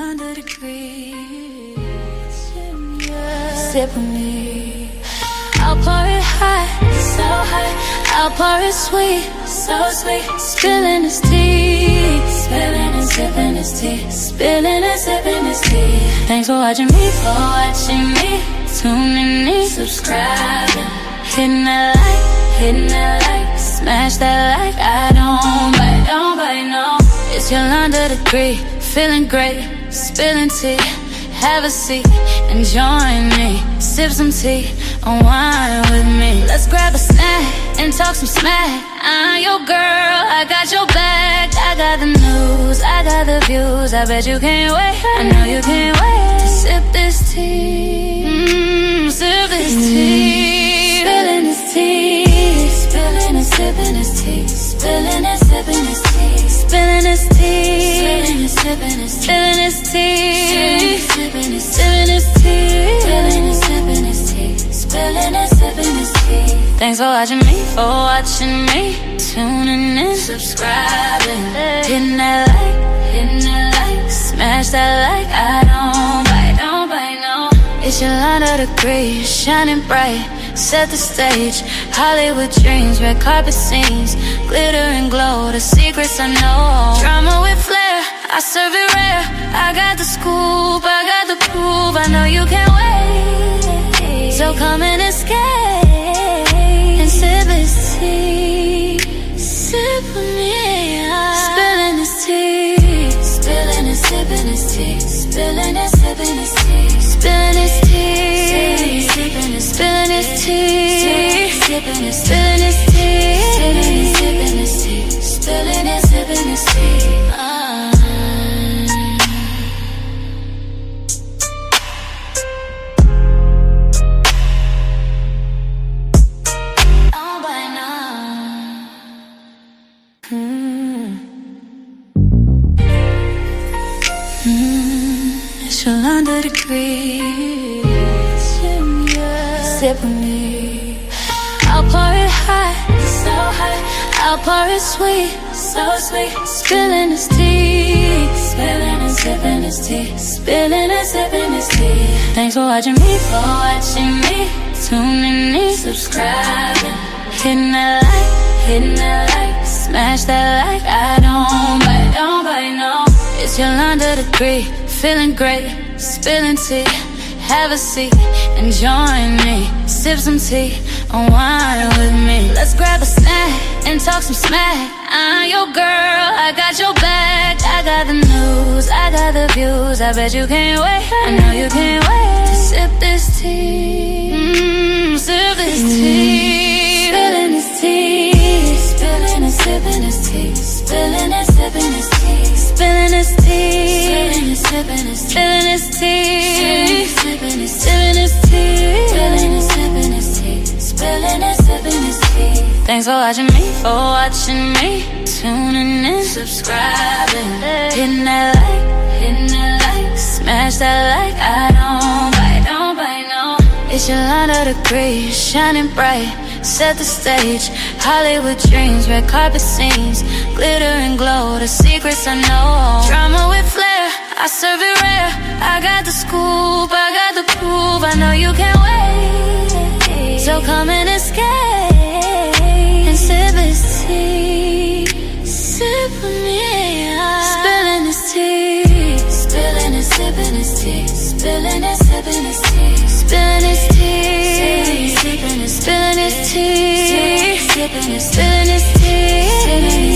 under the breeze. Sip with me. I'll pour it hot, so hot. I'll pour it sweet, so sweet. Spilling his tea, spilling and sipping his tea, spilling and sipping his tea. Thanks for watching me, tuning in, subscribing, hitting that like, smash that like. I don't bite, no. It's Yolanda the Greek, feeling great, spilling tea. Have a seat and join me. Sip some tea, unwind with me. Let's grab a snack and talk some smack. I'm your girl, I got your back. I got the news, I got the views. I bet you can't wait, I know you can't wait to sip this tea. Sip this tea. Spilling this tea. Spilling and sipping this tea. Spilling and sipping this tea. Spilling this tea. Spilling and sipping this tea. Spilling this tea. Spilling and sipping this tea. Spilling and sipping this tea. Spilling and sipping this tea. Thanks for watching me, tuning in, subscribing, hitting that like, smash that like. I don't bite, no. It's Yolanda the Greek, shining bright, set the stage. Hollywood dreams, red carpet scenes, glitter and glow, the secrets I know. Drama with flair, I serve it rare. I got the scoop, I got the proof. I know you can't wait, so come and escape and sip this tea. Sip with me. Spilling this tea, spilling and sipping this tea, spilling and sipping this tea, spilling this tea, spilling this tea, spilling this tea, spilling this tea, spilling this tea, spilling and sipping this tea. It's Yolanda the Greek. Sip with me. I'll pour it hot, so hot. I'll pour it sweet, so sweet. Spilling this tea, spilling and sipping this tea, spilling and sipping this tea. Thanks for watching me, tuning in, subscribing, hitting that like, smash that like. I don't bite, no. It's Yolanda the Greek, feeling great, spilling tea. Have a seat and join me. Sip some tea, unwind with me. Let's grab a snack and talk some smack. I'm your girl, I got your back. I got the news, I got the views. I bet you can't wait, I know you can't wait to sip this tea. Sip this tea. Spilling this tea. Spilling and sipping this tea. Spilling and sipping this tea. Spilling this tea. Spilling and sipping this tea. Spilling this tea. Spilling and sipping this tea. Spilling and sipping this tea. Spilling and sipping this tea. Thanks for watching me, tuning in, subscribing, hitting that like, smash that like. I don't bite, no. It's Yolanda the Greek, shining bright, set the stage. Hollywood dreams, red carpet scenes, glitter and glow, the secrets I know. Drama with flair, I serve it rare. I got the scoop, I got the proof. I know you can't wait, so come and escape and sip this tea. Sip with me. Spilling this tea, spilling and sipping this tea, spilling and sipping this tea, spilling this tea, spilling this tea, spilling this tea,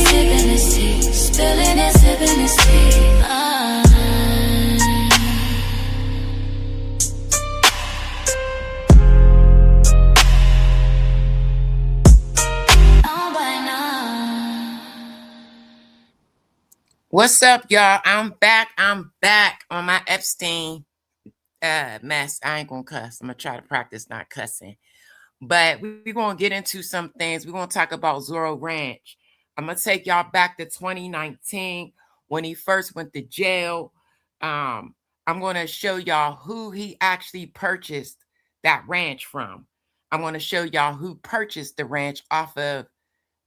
spilling this tea, spilling and sipping this tea. What's up, y'all? I'm back on my Epstein mess. I ain't gonna cuss. I'm gonna try to practice not cussing. But we're gonna get into some things. We're gonna talk about Zorro Ranch. I'm gonna take y'all back to 2019 when he first went to jail. I'm gonna show y'all who he actually purchased that ranch from. I'm gonna show y'all who purchased the ranch off of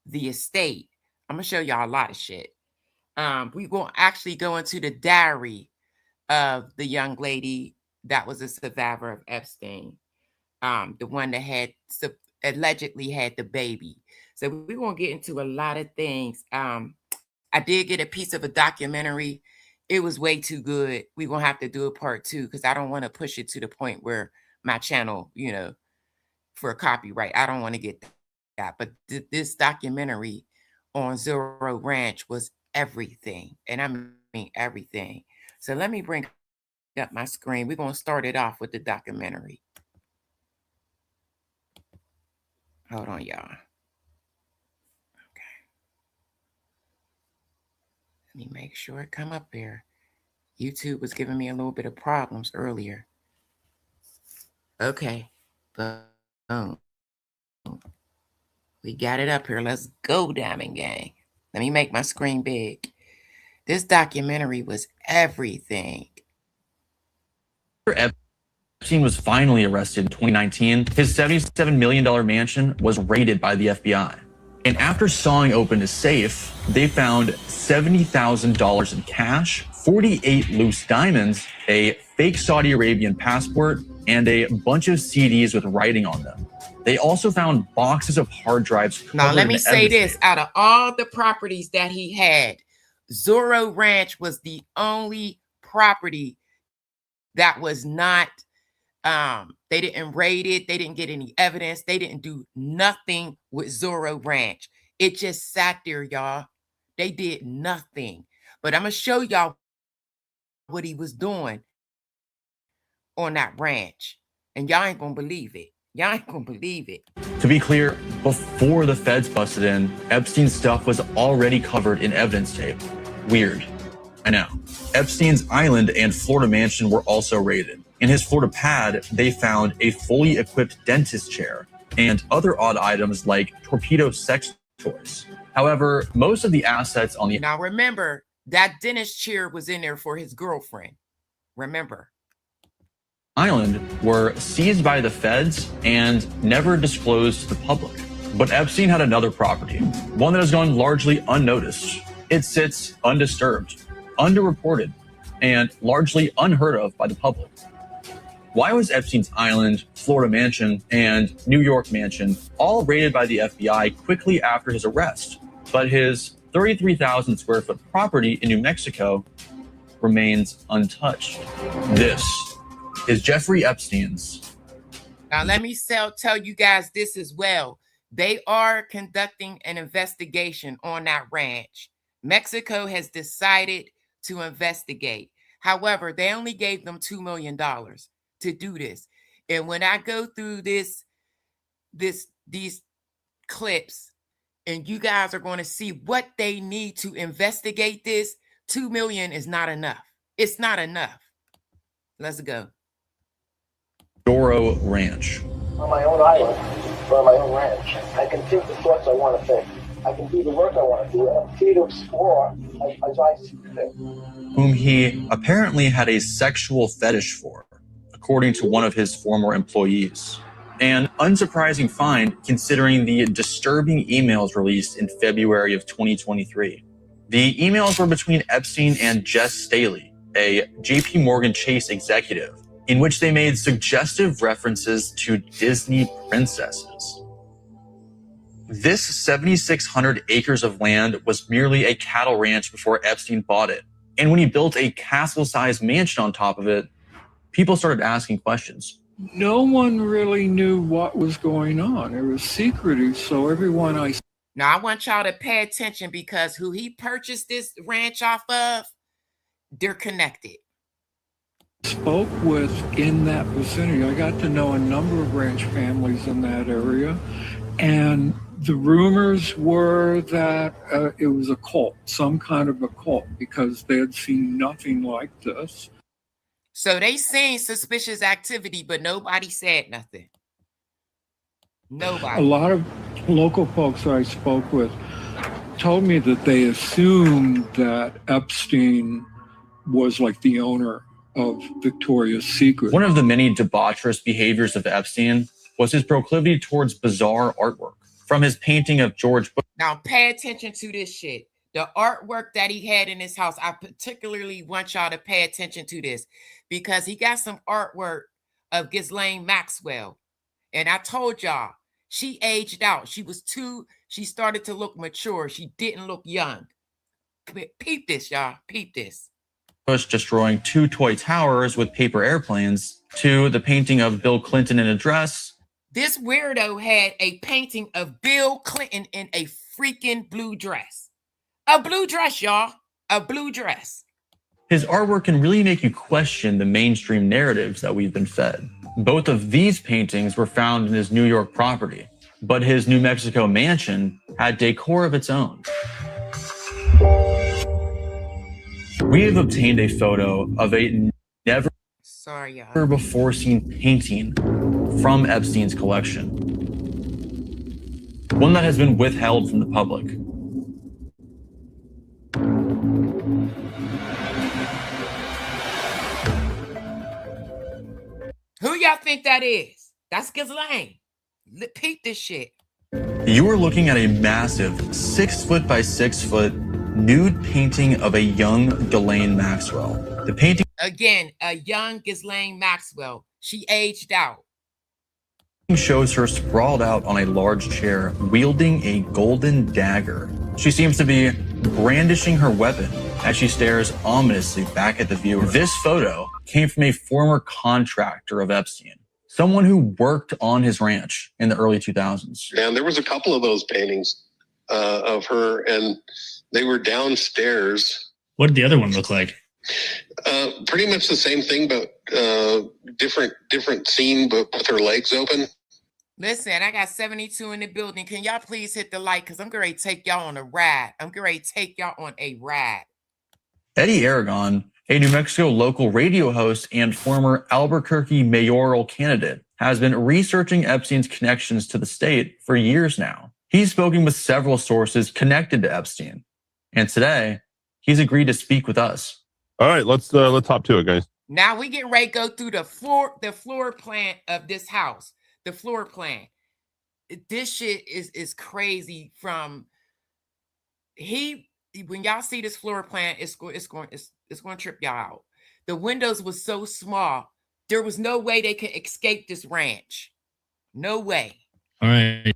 the estate. I'm gonna show y'all a lot of shit. We're going to actually go into the diary of the young lady that was a survivor of Epstein, the one that had allegedly had the baby. So we're going to get into a lot of things. I did get a piece of a documentary. It was way too good. We're going to have to do a part 2 because I don't want to push it to the point where my channel, you know, for copyright. I don't want to get that. But this documentary on Zorro Ranch was everything. And I mean everything. So let me bring up my screen. We're going to start it off with the documentary. Hold on, y'all. Okay. Let me make sure it come up here. YouTube was giving me a little bit of problems earlier. Okay. Boom. We got it up here. Let's go, Diamond Gang. Let me make my screen big. This documentary was everything. Epstein was finally arrested in 2019. His $77 million mansion was raided by the FBI. And after sawing open his safe, they found $70,000 in cash, 48 loose diamonds, a fake Saudi Arabian passport, and a bunch of CDs with writing on them. They also found boxes of hard drives. Now, let me say this. Out of all the properties that he had, Zorro Ranch was the only property that was not, they didn't raid it. They didn't get any evidence. They didn't do nothing with Zorro Ranch. It just sat there, y'all. They did nothing. But I'm going to show y'all what he was doing on that ranch. And y'all ain't going to believe it. Y'all ain't gonna believe it. To be clear, before the feds busted in, Epstein's stuff was already covered in evidence tape. Weird. I know. Epstein's island and Florida mansion were also raided. In his Florida pad, they found a fully equipped dentist chair and other odd items like torpedo sex toys. However, most of the assets on the— Now remember, that dentist chair was in there for his girlfriend. Remember. Island were seized by the feds and never disclosed to the public. But Epstein had another property, one that has gone largely unnoticed. It sits undisturbed, underreported, and largely unheard of by the public. Why was Epstein's island, Florida mansion, and New York mansion all raided by the FBI quickly after his arrest, but his 33,000 square foot property in New Mexico remains untouched? This is Jeffrey Epstein's. Now, let me tell you guys this as well. They are conducting an investigation on that ranch. Mexico has decided to investigate. However, they only gave them $2 million to do this. And when I go through these clips, and you guys are going to see what they need to investigate this, $2 million is not enough. It's not enough. Let's go. Zorro Ranch. On my own island, or on my own ranch, I can think the thoughts I want to think. I can do the work I want to do. I'm free to explore as I see fit. Whom he apparently had a sexual fetish for, according to one of his former employees. An unsurprising find considering the disturbing emails released in February of 2023. The emails were between Epstein and Jess Staley, a JP Morgan Chase executive, in which they made suggestive references to Disney princesses. This 7,600 acres of land was merely a cattle ranch before Epstein bought it. And when he built a castle-sized mansion on top of it, people started asking questions. No one really knew what was going on. It was secretive, so everyone Now, I want y'all to pay attention because who he purchased this ranch off of, they're connected. spoke with in that vicinity. I got to know a number of ranch families in that area, and the rumors were that it was a cult, some kind of a cult, because they had seen nothing like this. So they seen suspicious activity, but nobody said nothing. Nobody. A lot of local folks that I spoke with told me that they assumed that Epstein was like the owner of Victoria's Secret. One of the many debaucherous behaviors of Epstein was his proclivity towards bizarre artwork. From his painting of George Bush. Now pay attention to this shit. The artwork that he had in his house, I particularly want y'all to pay attention to this because he got some artwork of Ghislaine Maxwell. And I told y'all, she aged out. She started to look mature. She didn't look young. Peep this, y'all. Peep this. Bush destroying 2 toy towers with paper airplanes, to the painting of Bill Clinton in a dress. This weirdo had a painting of Bill Clinton in a freaking blue dress. A blue dress, y'all. A blue dress. His artwork can really make you question the mainstream narratives that we've been fed. Both of these paintings were found in his New York property, but his New Mexico mansion had decor of its own. We have obtained a photo of a never before seen painting from Epstein's collection. One that has been withheld from the public. Who y'all think that is? That's Ghislaine. Peep this shit. You are looking at a massive 6 foot by 6 foot nude painting of a young Ghislaine Maxwell. The painting, again, a young Ghislaine Maxwell. She aged out. Shows her sprawled out on a large chair, wielding a golden dagger. She seems to be brandishing her weapon as she stares ominously back at the viewer. This photo came from a former contractor of Epstein, someone who worked on his ranch in the early 2000s. And there was a couple of those paintings of her, and they were downstairs. What did the other one look like? Pretty much the same thing, but different scene, but with her legs open. Listen, I got 72 in the building. Can y'all please hit the like? Because I'm going to take y'all on a ride. Eddie Aragon, a New Mexico local radio host and former Albuquerque mayoral candidate, has been researching Epstein's connections to the state for years now. He's spoken with several sources connected to Epstein, and today he's agreed to speak with us. All right, let's hop to it, guys. Now we get ready to go through the floor plan of this house. The floor plan. This shit is crazy. When y'all see this floor plan, it's going to trip y'all out. The windows was so small, there was no way they could escape this ranch. No way. All right.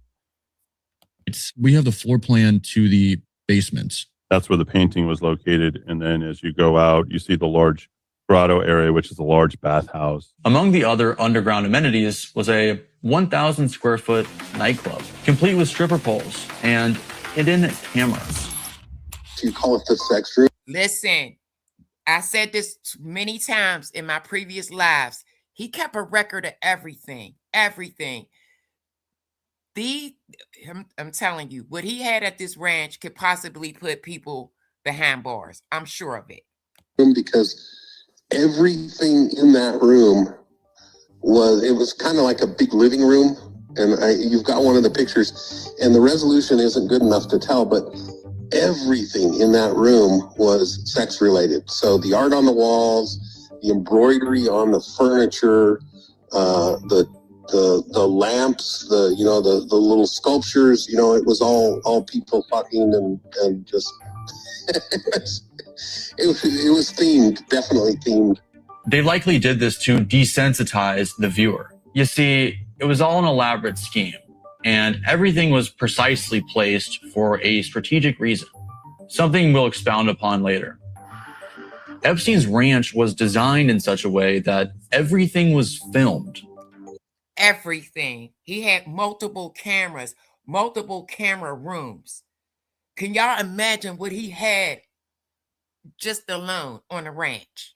We have the floor plan to the basement. That's where the painting was located. And then as you go out, you see the large grotto area, which is a large bathhouse. Among the other underground amenities was a 1,000 square foot nightclub, complete with stripper poles and hidden cameras. Do you call it the sex room? Listen, I said this many times in my previous lives. He kept a record of everything. I'm telling you, what he had at this ranch could possibly put people behind bars. I'm sure of it. Because everything in that room was kind of like a big living room. And you've got one of the pictures, and the resolution isn't good enough to tell, but everything in that room was sex related. So the art on the walls, the embroidery on the furniture, the lamps, the little sculptures, it was all people fucking and just it was themed, definitely themed. They likely did this to desensitize the viewer. You see, it was all an elaborate scheme, and everything was precisely placed for a strategic reason, something we'll expound upon later. Epstein's ranch was designed in such a way that everything was filmed. Everything. He had multiple cameras, multiple camera rooms. Can y'all imagine what he had just alone on the ranch?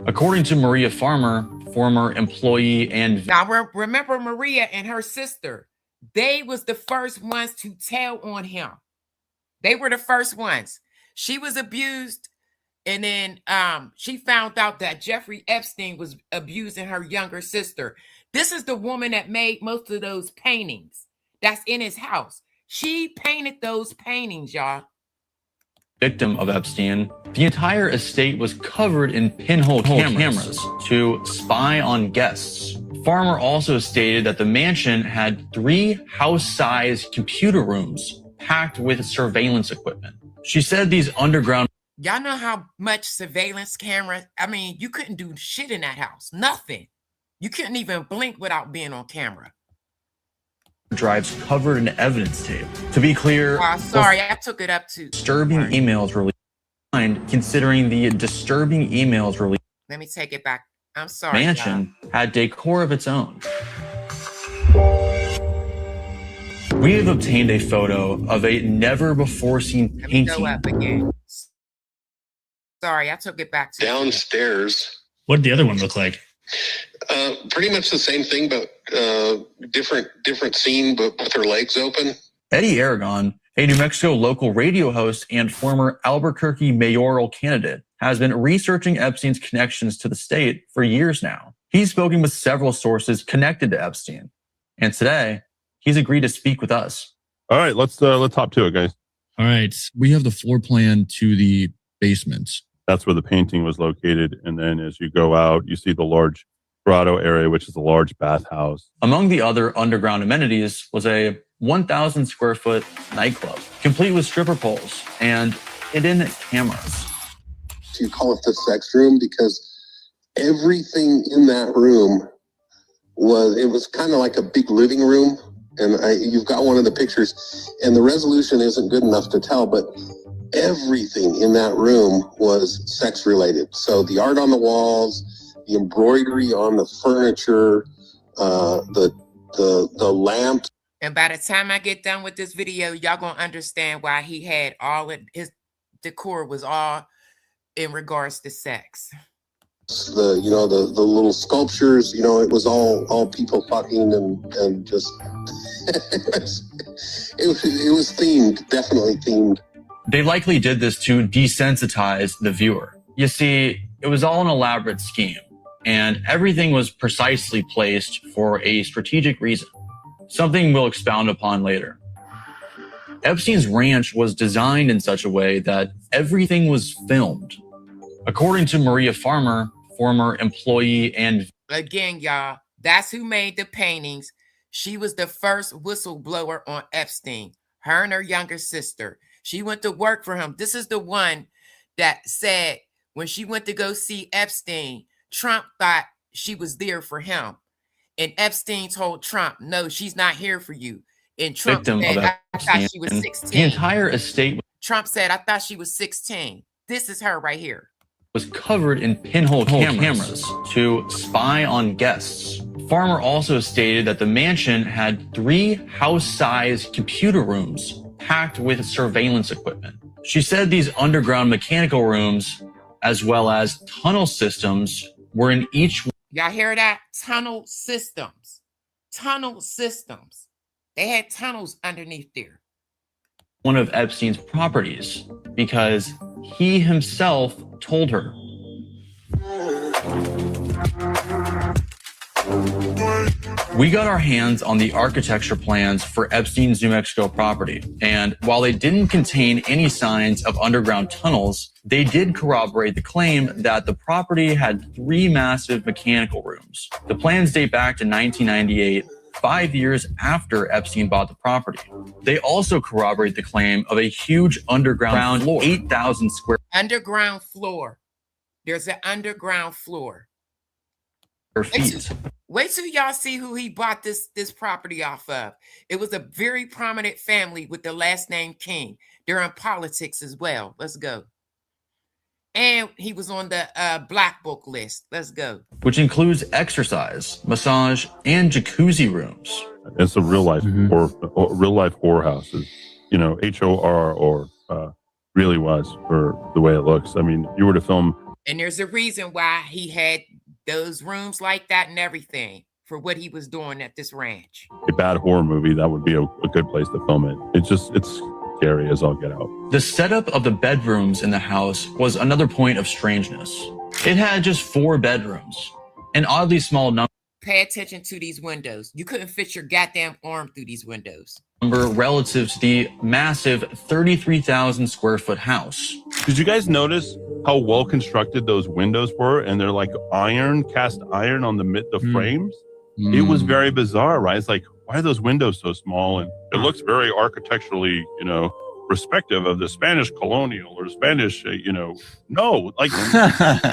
According to Maria Farmer, former employee and... Now, remember Maria and her sister. They was the first ones to tell on him. They were the first ones. She was abused, and then she found out that Jeffrey Epstein was abusing her younger sister. This is the woman that made most of those paintings that's in his house. She painted those paintings, y'all. Victim of Epstein, the entire estate was covered in pinhole cameras to spy on guests. Farmer also stated that the mansion had 3 house-sized computer rooms packed with surveillance equipment. She said these underground Y'all know how much surveillance camera, I mean, you couldn't do shit in that house. Nothing. You couldn't even blink without being on camera. drives covered in evidence tape. To be clear, sorry, I took it up to disturbing emails released. Considering the disturbing emails released, let me take it back. I'm sorry. Mansion had decor of its own. We have obtained a photo of a never-before-seen painting. Let me go up again. Sorry, I took it back to downstairs. What did the other one look like? Pretty much the same thing, but different scene, but with her legs open. Eddie Aragon, a New Mexico local radio host and former Albuquerque mayoral candidate, has been researching Epstein's connections to the state for years now. He's spoken with several sources connected to Epstein, and today he's agreed to speak with us. All right, let's hop to it, guys. All right, we have the floor plan to the basement. That's where the painting was located, and then as you go out, you see the large grotto area, which is a large bathhouse. Among the other underground amenities was a 1,000 square foot nightclub, complete with stripper poles and hidden cameras. You call it the sex room because everything in that room was kind of like a big living room. And you've got one of the pictures, and the resolution isn't good enough to tell, but everything in that room was sex related. So the art on the walls, the embroidery on the furniture, the lamps. And by the time I get done with this video, y'all gonna understand why he had all of his decor was all in regards to sex. The little sculptures, it was all people fucking and just it was themed, definitely themed. They likely did this to desensitize the viewer. You see, it was all an elaborate scheme, and everything was precisely placed for a strategic reason, something we'll expound upon later. Epstein's ranch was designed in such a way that everything was filmed. According to Maria Farmer, former employee and... Again, y'all, that's who made the paintings. She was the first whistleblower on Epstein, her and her younger sister. She went to work for him. This is the one that said when she went to go see Epstein, Trump thought she was there for him. And Epstein told Trump, no, she's not here for you. And Trump said, I thought she was 16. The entire estate... Trump said, I thought she was 16. This is her right here. Was covered in pinhole cameras to spy on guests. Farmer also stated that the mansion had 3 house-sized computer rooms packed with surveillance equipment. She said these underground mechanical rooms, as well as tunnel systems, were in each... Y'all hear that? Tunnel systems. Tunnel systems. They had tunnels underneath there. One of Epstein's properties, because he himself told her. We got our hands on the architecture plans for Epstein's New Mexico property, and while they didn't contain any signs of underground tunnels, they did corroborate the claim that the property had 3 massive mechanical rooms. The plans date back to 1998, 5 years after Epstein bought the property. They also corroborate the claim of a huge underground floor, 8,000 square underground floor. There's an underground floor. feet. Wait till y'all see who he bought this property off of. It was a very prominent family with the last name King. They're in politics as well. Let's go. And he was on the black book list. Let's go. Which includes exercise, massage, and jacuzzi rooms. It's a real life or real life whorehouses. HOR or really was for the way it looks. I mean, you were to film. And there's a reason why he had those rooms like that and everything for what he was doing at this ranch. A bad horror movie, that would be a good place to film it. It's scary as all get out. The setup of the bedrooms in the house was another point of strangeness. It had just 4 bedrooms, an oddly small number. Pay attention to these windows. You couldn't fit your goddamn arm through these windows. Relative to the massive 33,000 square foot house. Did you guys notice how well constructed those windows were? And they're like cast iron on the frames. It was very bizarre, right? It's like, why are those windows so small? And it looks very architecturally, perspective of the Spanish colonial or Spanish, no, like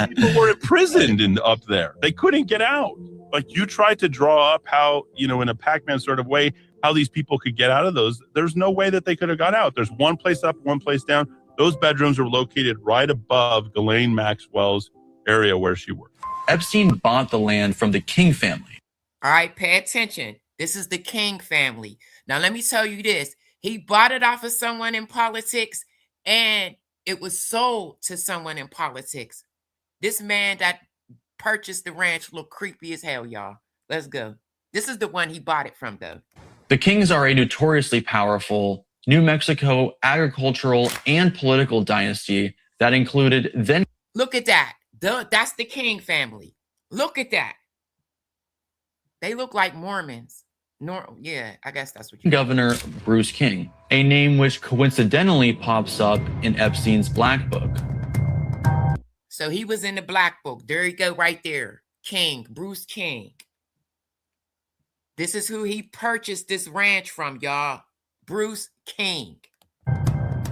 people were imprisoned up there. They couldn't get out. Like you tried to draw up how, in a Pac-Man sort of way, how these people could get out of those. There's no way that they could have got out. There's one place up, one place down. Those bedrooms were located right above Ghislaine Maxwell's area where she worked. Epstein bought the land from the King family. All right, pay attention. This is the King family. Now, let me tell you this. He bought it off of someone in politics, and it was sold to someone in politics. This man that purchased the ranch looked creepy as hell, y'all. Let's go. This is the one he bought it from, though. The Kings are a notoriously powerful New Mexico agricultural and political dynasty that included then. Look at that. That's the King family. Look at that. They look like Mormons. Yeah, I guess that's what you Governor Bruce King, a name which coincidentally pops up in Epstein's Black Book. So he was in the Black Book. There you go, right there. King, Bruce King. This is who he purchased this ranch from, y'all. Bruce King.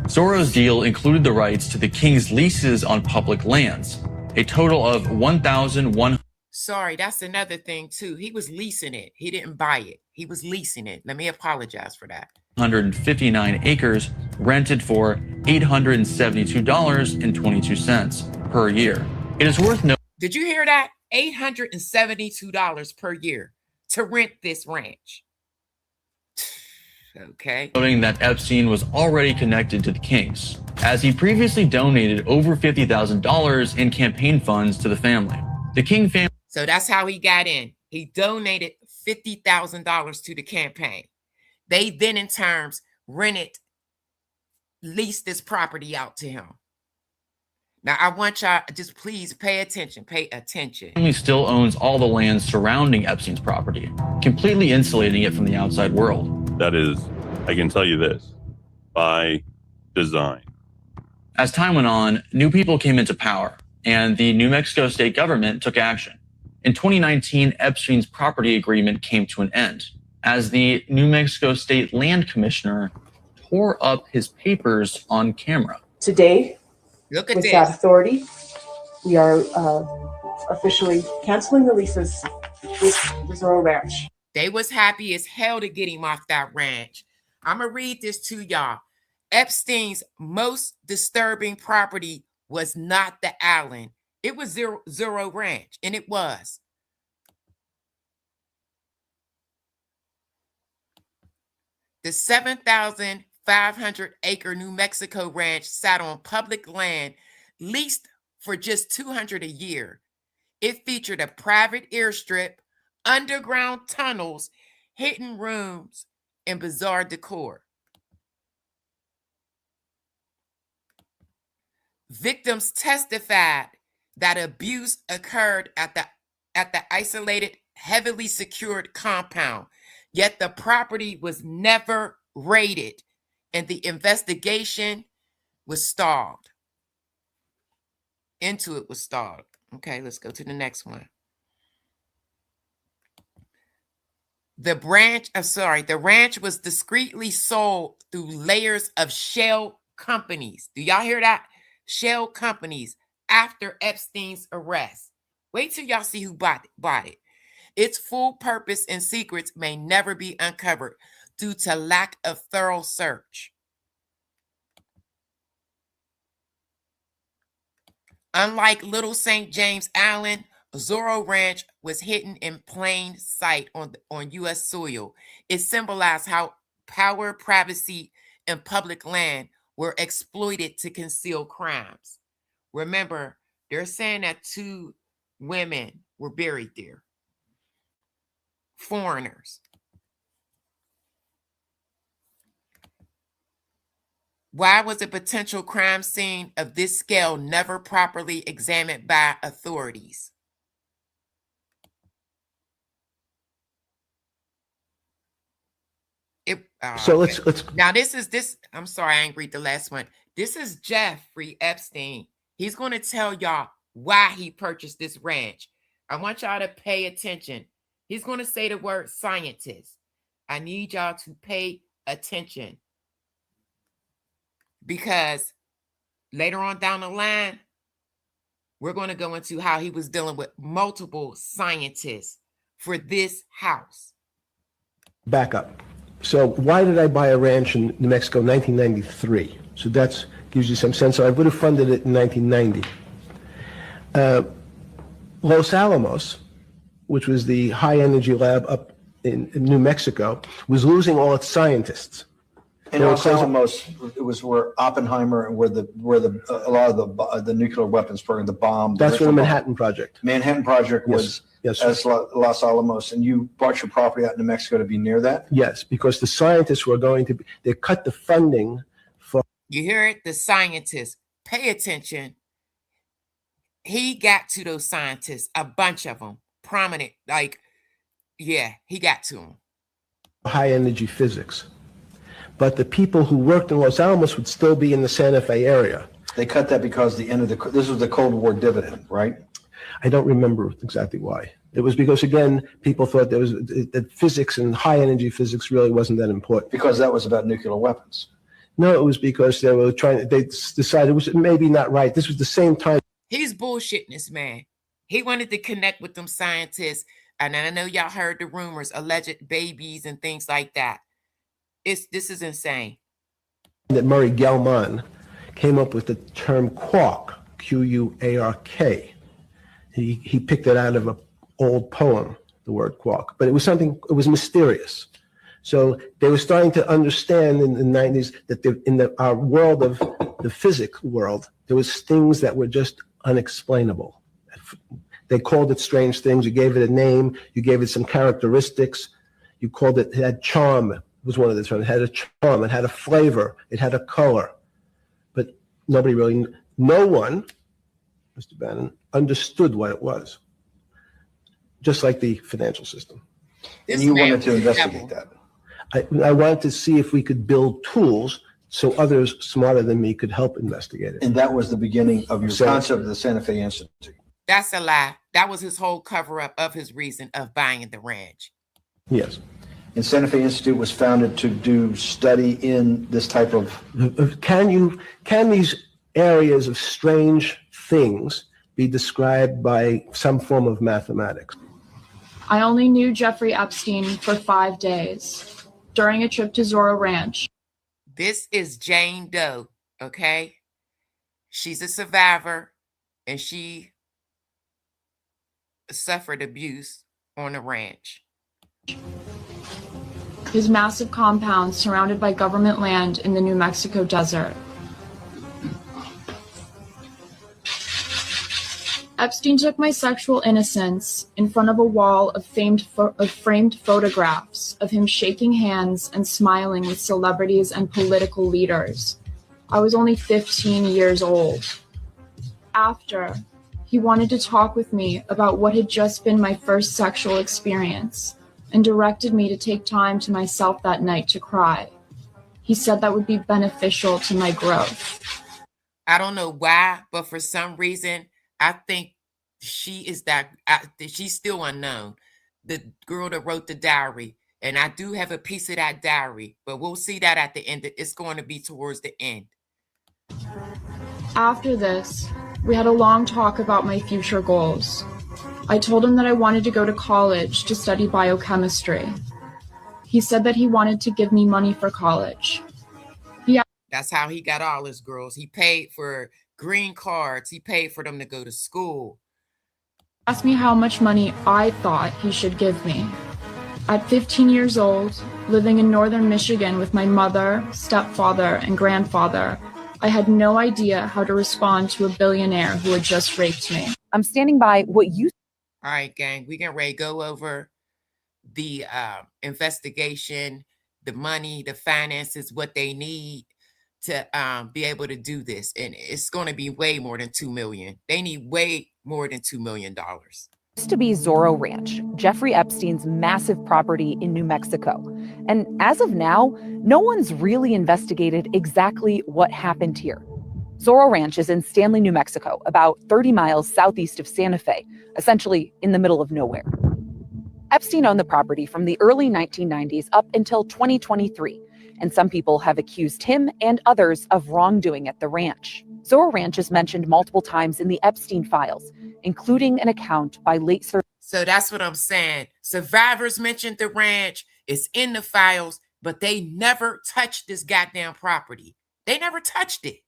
Zorro's deal included the rights to the King's leases on public lands, a total of 1,100. Sorry, that's another thing, too. He was leasing it. He didn't buy it. He was leasing it. Let me apologize for that. 159 acres rented for $872.22 per year. It is worth noting. Did you hear that? $872 per year to rent this ranch. Okay. Noting that Epstein was already connected to the Kings, as he previously donated over $50,000 in campaign funds to the family. The King family. So that's how he got in. He donated $50,000 to the campaign. They then, in terms, leased this property out to him. Now, I want y'all just please pay attention. Pay attention. The family still owns all the land surrounding Epstein's property, completely insulating it from the outside world. That is, I can tell you this, by design. As time went on, new people came into power, and the New Mexico state government took action. In 2019, Epstein's property agreement came to an end, as the New Mexico State Land Commissioner tore up his papers on camera. Today, look at with this. that authority, we are officially canceling the leases with the Zorro Ranch. They was happy as hell to get him off that ranch. I'm going to read this to y'all. Epstein's most disturbing property was not the Allen. It was Zorro Ranch, and it was. The 7,500-acre New Mexico ranch sat on public land leased for just $200 a year. It featured a private airstrip, underground tunnels, hidden rooms, and bizarre decor. Victims testified that abuse occurred at the isolated, heavily secured compound, yet the property was never raided, and the investigation was stalled. It was stalled. Okay, let's go to the next one. The ranch was discreetly sold through layers of shell companies. Do y'all hear that? Shell companies after Epstein's arrest. Wait till y'all see who bought it. Its full purpose and secrets may never be uncovered due to lack of thorough search. Unlike Little St. James Island, Zorro Ranch was hidden in plain sight on U.S. soil. It symbolized how power, privacy, and public land were exploited to conceal crimes. Remember, they're saying that 2 women were buried there. Foreigners. Why was a potential crime scene of this scale never properly examined by authorities? Let's now this I'm sorry, I ain't read the last one. This is Jeffrey Epstein. He's going to tell y'all why he purchased this ranch. I want y'all to pay attention. He's going to say the word scientist. I need y'all to pay attention. because later on down the line, we're going to go into how he was dealing with multiple scientists for this house. Back up. So why did I buy a ranch in New Mexico in 1993? So that gives you some sense. So I would have funded it in 1990. Los Alamos, which was the high energy lab up in New Mexico, was losing all its scientists. In Los Alamos, it was where Oppenheimer and where a lot of the nuclear weapons program, the bomb. That's where the Manhattan Project. Manhattan Project was as Los Alamos, and you bought your property out in New Mexico to be near that? Yes, because the scientists were going to be, they cut the funding for. You hear it? The scientists. Pay attention. He got to those scientists, a bunch of them, prominent, like, yeah, he got to them. High energy physics. But the people who worked in Los Alamos would still be in the Santa Fe area. They cut that because this was the Cold War dividend, right? I don't remember exactly why. It was because, again, people thought that physics and high energy physics really wasn't that important. Because that was about nuclear weapons. No, it was because they decided it was maybe not right. This was the same time. He's bullshitting this man. He wanted to connect with them scientists. And I know y'all heard the rumors, alleged babies and things like that. This is insane. That Murray Gell-Mann came up with the term quark, Q-U-A-R-K. He picked it out of an old poem, the word quark. But it was mysterious. So they were starting to understand in the 90s that in our world of the physics world, there was things that were just unexplainable. They called it strange things. You gave it a name. You gave it some characteristics. You called it had charm. Was one of the terms. It had a charm, it had a flavor, it had a color. But no one, Mr. Bannon, understood what it was. Just like the financial system. And you wanted to investigate that. I wanted to see if we could build tools so others smarter than me could help investigate it. And that was the beginning of your concept of the Santa Fe Institute. That's a lie. That was his whole cover-up of his reason of buying the ranch. Yes. And Santa Fe Institute was founded to do study in this type of. Can these areas of strange things be described by some form of mathematics? I only knew Jeffrey Epstein for 5 days during a trip to Zorro Ranch. This is Jane Doe, okay? She's a survivor and she suffered abuse on a ranch. His massive compound surrounded by government land in the New Mexico desert. Epstein took my sexual innocence in front of a wall of framed photographs of him shaking hands and smiling with celebrities and political leaders. I was only 15 years old. After, he wanted to talk with me about what had just been my first sexual experience, and directed me to take time to myself that night to cry. He said that would be beneficial to my growth. I don't know why, but for some reason, I think she's still unknown. The girl that wrote the diary. And I do have a piece of that diary, but we'll see that at the end. It's going to be towards the end. After this, we had a long talk about my future goals. I told him that I wanted to go to college to study biochemistry. He said that he wanted to give me money for college. That's how he got all his girls. He paid for green cards. He paid for them to go to school. Asked me how much money I thought he should give me. At 15 years old, living in northern Michigan with my mother, stepfather, and grandfather, I had no idea how to respond to a billionaire who had just raped me. I'm standing by what you. All right, gang, we getting ready to go over the investigation, the money, the finances, what they need to be able to do this. And it's going to be way more than $2 million. They need way more than $2 million. Used to be Zorro Ranch, Jeffrey Epstein's massive property in New Mexico. And as of now, no one's really investigated exactly what happened here. Zorro Ranch is in Stanley, New Mexico, about 30 miles southeast of Santa Fe, essentially in the middle of nowhere. Epstein owned the property from the early 1990s up until 2023. and some people have accused him and others of wrongdoing at the ranch. Zorro Ranch is mentioned multiple times in the Epstein files, including an account by late So that's what I'm saying. Survivors mentioned the ranch. It's in the files, but they never touched this goddamn property. They never touched it.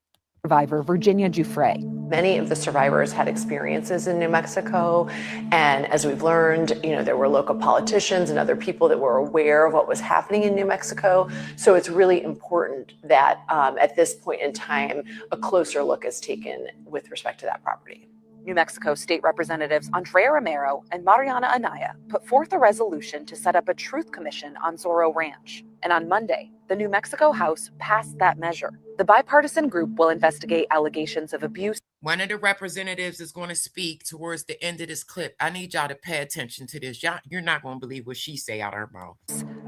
survivor Virginia Giuffre. Many of the survivors had experiences in New Mexico, and as we've learned, there were local politicians and other people that were aware of what was happening in New Mexico. So it's really important that at this point in time, a closer look is taken with respect to that property. New Mexico State Representatives Andrea Romero and Mariana Anaya put forth a resolution to set up a truth commission on Zorro Ranch. And on Monday, the New Mexico House passed that measure. The bipartisan group will investigate allegations of abuse. One of the representatives is going to speak towards the end of this clip. I need y'all to pay attention to this. You're not going to believe what she say out her mouth.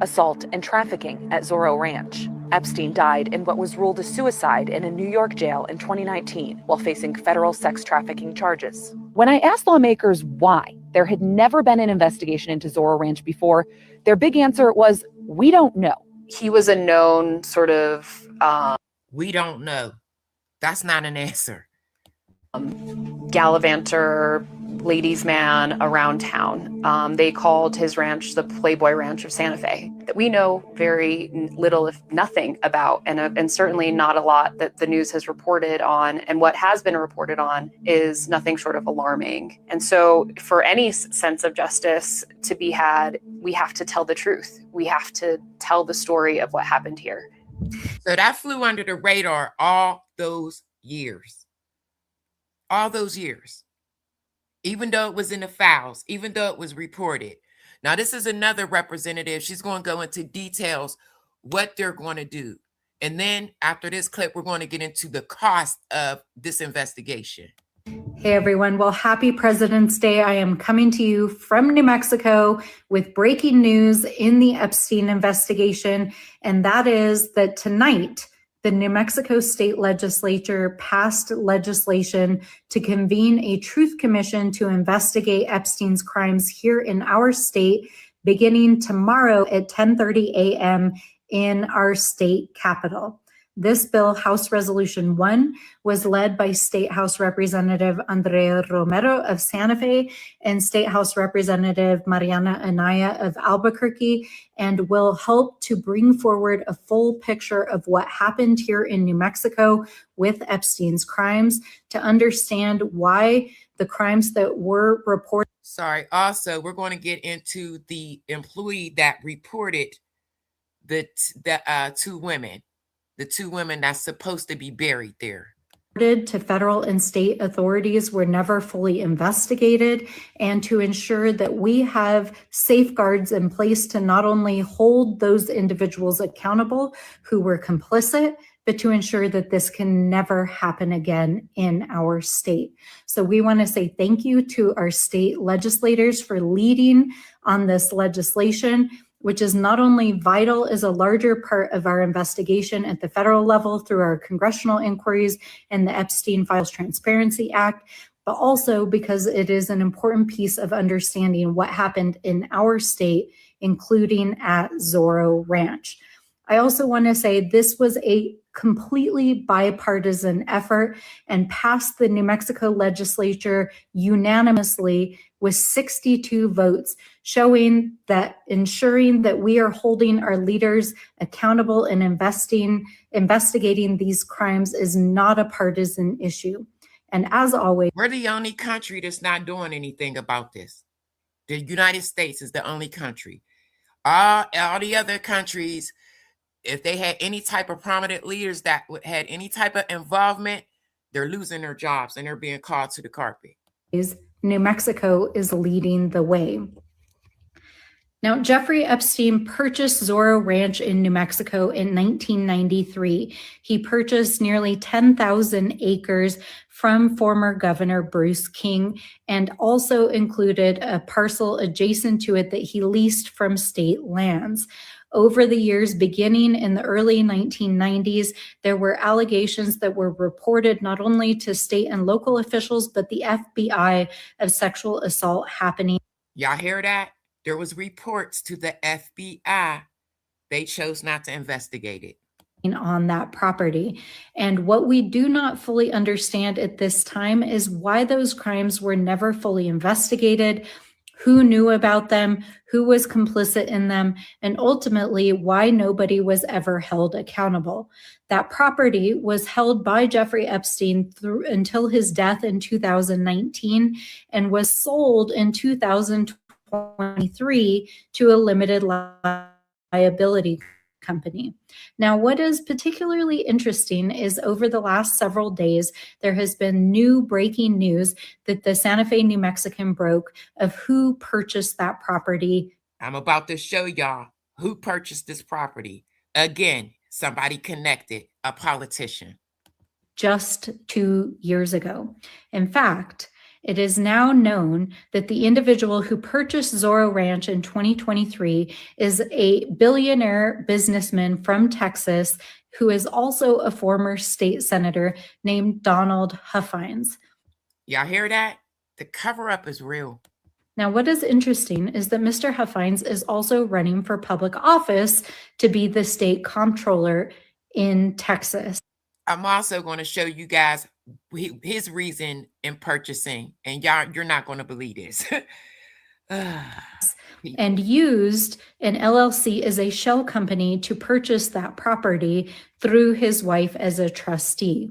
Assault and trafficking at Zorro Ranch. Epstein died in what was ruled a suicide in a New York jail in 2019 while facing federal sex trafficking charges. When I asked lawmakers why there had never been an investigation into Zorro Ranch before, their big answer was, we don't know. He was a known sort of... we don't know. That's not an answer. Gallivanter, ladies' man around town. They called his ranch the Playboy Ranch of Santa Fe. That we know very little, if nothing, about, and certainly not a lot that the news has reported on. And what has been reported on is nothing short of alarming. And so for any sense of justice to be had, we have to tell the truth. We have to tell the story of what happened here. So that flew under the radar all those years. All those years. Even though it was in the files, even though it was reported. Now, this is another representative. She's going to go into details what they're going to do. And then after this clip, we're going to get into the cost of this investigation. Hey, everyone. Well, happy President's Day. I am coming to you from New Mexico with breaking news in the Epstein investigation. And that is that tonight, the New Mexico State Legislature passed legislation to convene a truth commission to investigate Epstein's crimes here in our state, beginning tomorrow at 10:30 a.m. in our state capitol. This bill, House Resolution 1, was led by State House Representative Andrea Romero of Santa Fe and State House Representative Mariana Anaya of Albuquerque, and will help to bring forward a full picture of what happened here in New Mexico with Epstein's crimes to understand why the crimes that were reported. Sorry. Also, we're going to get into the employee that reported the two women. The two women that's supposed to be buried there. To federal and state authorities were never fully investigated, and to ensure that we have safeguards in place to not only hold those individuals accountable who were complicit, but to ensure that this can never happen again in our state. So we want to say thank you to our state legislators for leading on this legislation, which is not only vital as a larger part of our investigation at the federal level through our congressional inquiries and the Epstein Files Transparency Act, but also because it is an important piece of understanding what happened in our state, including at Zorro Ranch. I also want to say this was a completely bipartisan effort and passed the New Mexico legislature unanimously with 62 votes, showing that ensuring that we are holding our leaders accountable and investigating these crimes is not a partisan issue. And as always, we're the only country that's not doing anything about this. The United States is the only country. All the other countries, if they had any type of prominent leaders that had any type of involvement, they're losing their jobs and they're being called to the carpet. New Mexico is leading the way. Now, Jeffrey Epstein purchased Zorro Ranch in New Mexico in 1993. He purchased nearly 10,000 acres from former Governor Bruce King, and also included a parcel adjacent to it that he leased from state lands. Over the years, beginning in the early 1990s, there were allegations that were reported not only to state and local officials, but the FBI of sexual assault happening. Y'all hear that? There was reports to the FBI They chose not to investigate it. On that property. And what we do not fully understand at this time is why those crimes were never fully investigated, who knew about them, who was complicit in them, and ultimately why nobody was ever held accountable. That property was held by Jeffrey Epstein until his death in 2019 and was sold in 2023 to a limited liability company. Now, what is particularly interesting is over the last several days, there has been new breaking news that the Santa Fe, New Mexican broke of who purchased that property. I'm about to show y'all who purchased this property. Again, somebody connected, a politician. Just 2 years ago. In fact, it is now known that the individual who purchased Zorro Ranch in 2023 is a billionaire businessman from Texas who is also a former state senator named Donald Huffines. Y'all hear that? The cover-up is real. Now, what is interesting is that Mr. Huffines is also running for public office to be the state comptroller in Texas. I'm also going to show you guys his reason in purchasing, and you're not going to believe this. And used an LLC as a shell company to purchase that property through his wife as a trustee.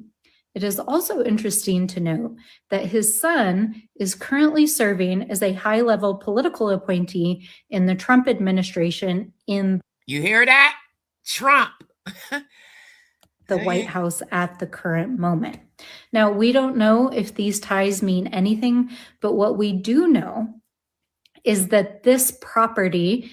It is also interesting to note that his son is currently serving as a high-level political appointee in the Trump administration in You hear that? Trump. the White House at the current moment. Now, we don't know if these ties mean anything, but what we do know is that this property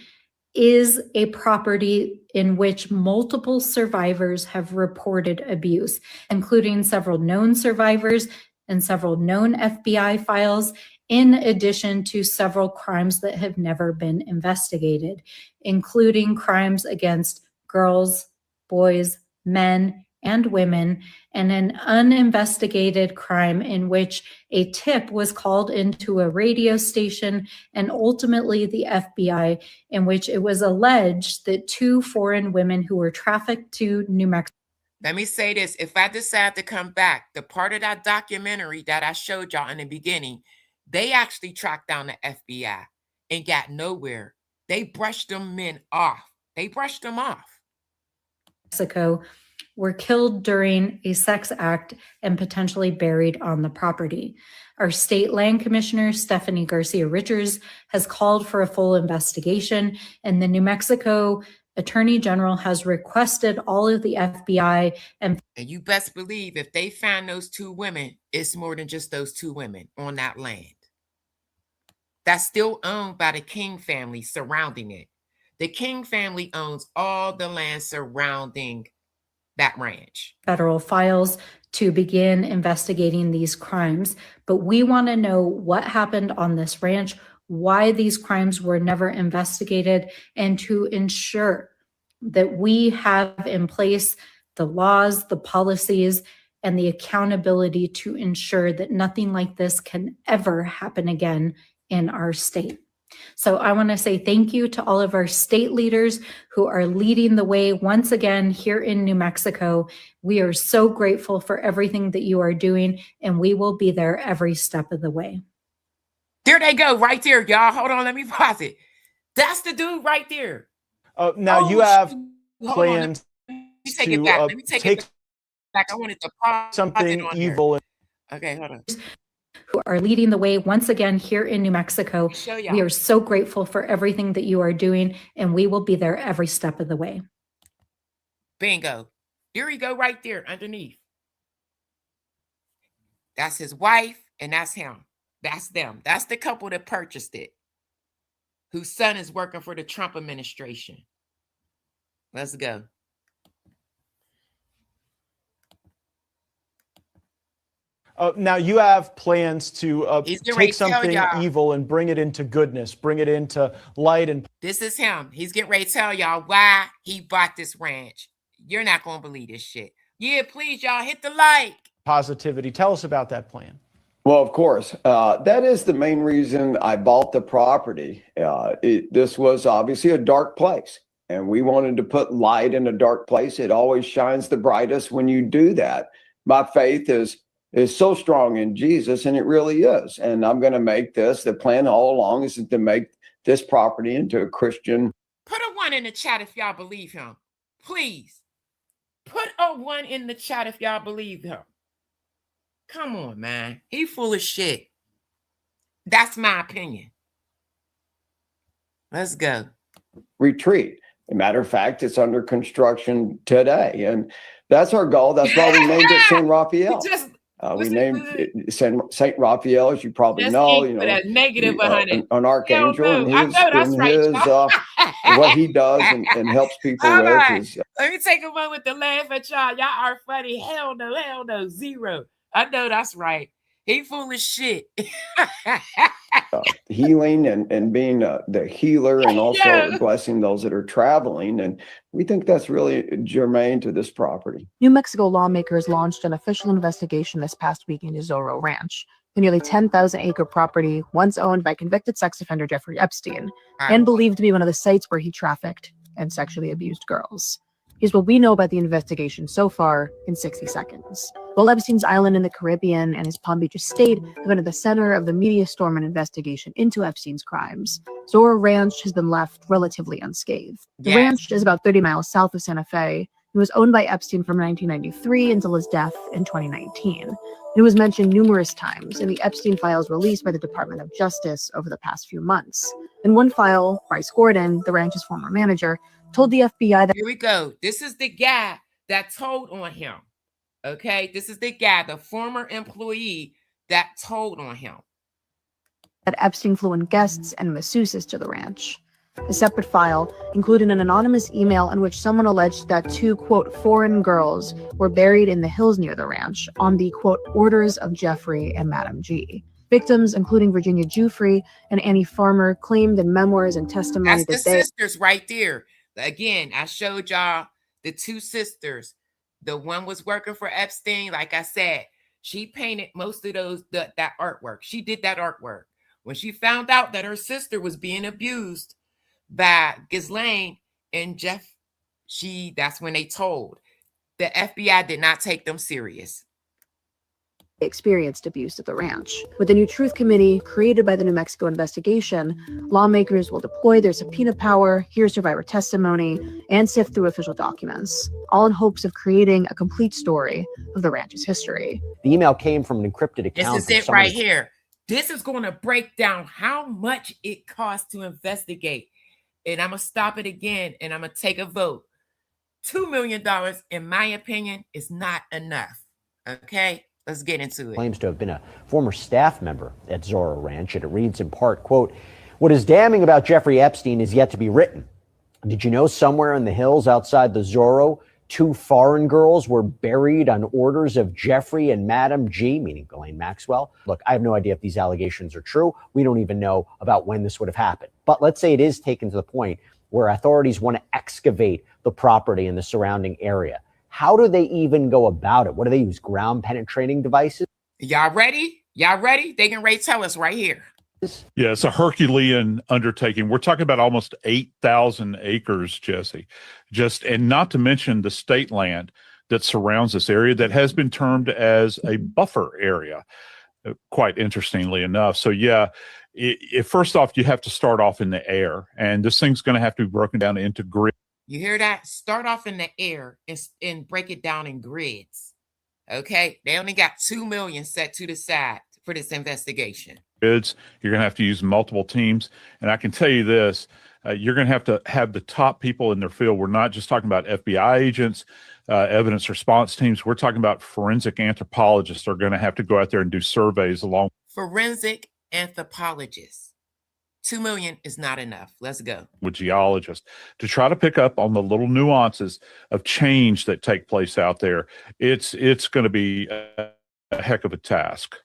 is a property in which multiple survivors have reported abuse, including several known survivors and several known FBI files, in addition to several crimes that have never been investigated, including crimes against girls, boys, men, and women, and an uninvestigated crime in which a tip was called into a radio station and ultimately the FBI, in which it was alleged that 2 foreign women who were trafficked to New Mexico. Let me say this. If I decide to come back, the part of that documentary that I showed y'all in the beginning, they actually tracked down the FBI and got nowhere. They brushed them men off. They brushed them off. Mexico were killed during a sex act and potentially buried on the property. Our state land commissioner, Stephanie Garcia Richards, has called for a full investigation, and the New Mexico Attorney General has requested all of the FBI and you best believe if they found those 2 women, it's more than just those 2 women on that land. That's still owned by the King family surrounding it. The King family owns all the land surrounding that ranch. Federal files to begin investigating these crimes. But we want to know what happened on this ranch, why these crimes were never investigated, and to ensure that we have in place the laws, the policies, and the accountability to ensure that nothing like this can ever happen again in our state. So I want to say thank you to all of our state leaders who are leading the way once again here in New Mexico. We are so grateful for everything that you are doing, and we will be there every step of the way. There they go, right there, y'all. Hold on, let me pause it. That's the dude right there. Now you have plans Let me take it back. Let me take it back. I wanted to pause something evil. Okay, hold on. Who are leading the way once again here in New Mexico. We are so grateful for everything that you are doing, and we will be there every step of the way. Bingo. There you go right there underneath. That's his wife, and that's him. That's them. That's the couple that purchased it, whose son is working for the Trump administration. Let's go. Now you have plans to take something y'all. evil and bring it into goodness, bring it into light. And this is him. He's getting ready to tell y'all why he bought this ranch. You're not going to believe this shit. Yeah, please, y'all, hit the like. Positivity. Tell us about that plan. Well, of course, that is the main reason I bought the property. This was obviously a dark place. And we wanted to put light in a dark place. It always shines the brightest when you do that. My faith is so strong in Jesus, and it really is. And I'm going to make this, the plan all along is to make this property into a Christian. Put a 1 in the chat if y'all believe him. Please. Put a 1 in the chat if y'all believe him. Come on, man. He full of shit. That's my opinion. Let's go. Retreat. As a matter of fact, it's under construction today. And that's our goal. That's why we named it San Raphael. We named it Saint Raphael, as you probably know. You know, negative behind it. An archangel, and what he does and helps people with right. is. Let me take a moment to laugh at y'all. Y'all are funny. Hell no, 0. I know that's right. He full of shit. Healing and being the healer, and also blessing those that are traveling. And we think that's really germane to this property. New Mexico lawmakers launched an official investigation this past week into Zorro Ranch, the nearly 10,000-acre property once owned by convicted sex offender Jeffrey Epstein, and believed to be one of the sites where he trafficked and sexually abused girls. Here's what we know about the investigation so far in 60 seconds. While Epstein's island in the Caribbean and his Palm Beach estate have been at the center of the media storm and investigation into Epstein's crimes, Zorro Ranch has been left relatively unscathed. The ranch is about 30 miles south of Santa Fe and was owned by Epstein from 1993 until his death in 2019. It was mentioned numerous times in the Epstein files released by the Department of Justice over the past few months. In one file, Bryce Gordon, the ranch's former manager, told the FBI that— Here we go. This is the guy that told on him. Okay, this is the guy, the former employee that told on him. That Epstein flew in guests and masseuses to the ranch. A separate file included an anonymous email in which someone alleged that 2, quote, foreign girls were buried in the hills near the ranch on the, quote, orders of Jeffrey and Madam G. Victims, including Virginia Giuffre and Annie Farmer, claimed in memoirs and testimony That's the sisters right there. Again, I showed y'all the 2 sisters. The one was working for Epstein. Like I said, she painted most of that artwork. She did that artwork. When she found out that her sister was being abused by Ghislaine and Jeff, that's when they told. The FBI did not take them serious. Experienced abuse at the ranch. With the new Truth Committee created by the New Mexico investigation, lawmakers will deploy their subpoena power, hear survivor testimony, and sift through official documents, all in hopes of creating a complete story of the ranch's history. The email came from an encrypted account. This is it right here. This is going to break down how much it costs to investigate. And I'm going to stop it again, and I'm going to take a vote. $2 million, in my opinion, is not enough. Okay? Let's get into it. Claims to have been a former staff member at Zorro Ranch, and it reads in part, quote, "What is damning about Jeffrey Epstein is yet to be written. Did you know somewhere in the hills outside the Zorro, 2 foreign girls were buried on orders of Jeffrey and Madam G," meaning Ghislaine Maxwell? Look, I have no idea if these allegations are true. We don't even know about when this would have happened. But let's say it is taken to the point where authorities want to excavate the property in the surrounding area. How do they even go about it? What do they use? Ground penetrating devices? Y'all ready? Y'all ready? They can tell us right here. Yeah, it's a Herculean undertaking. We're talking about almost 8,000 acres, Jesse. And not to mention the state land that surrounds this area that has been termed as a buffer area, quite interestingly enough. So yeah, first off, you have to start off in the air, and this thing's going to have to be broken down into grids. You hear that? Start off in the air and break it down in grids. Okay? They only got $2 million set to the side for this investigation. You're going to have to use multiple teams. And I can tell you this, you're going to have the top people in their field. We're not just talking about FBI agents, evidence response teams. We're talking about forensic anthropologists are going to have to go out there and do surveys along. Forensic anthropologists. $2 million is not enough. Let's go. With geologists to try to pick up on the little nuances of change that take place out there. It's going to be a heck of a task.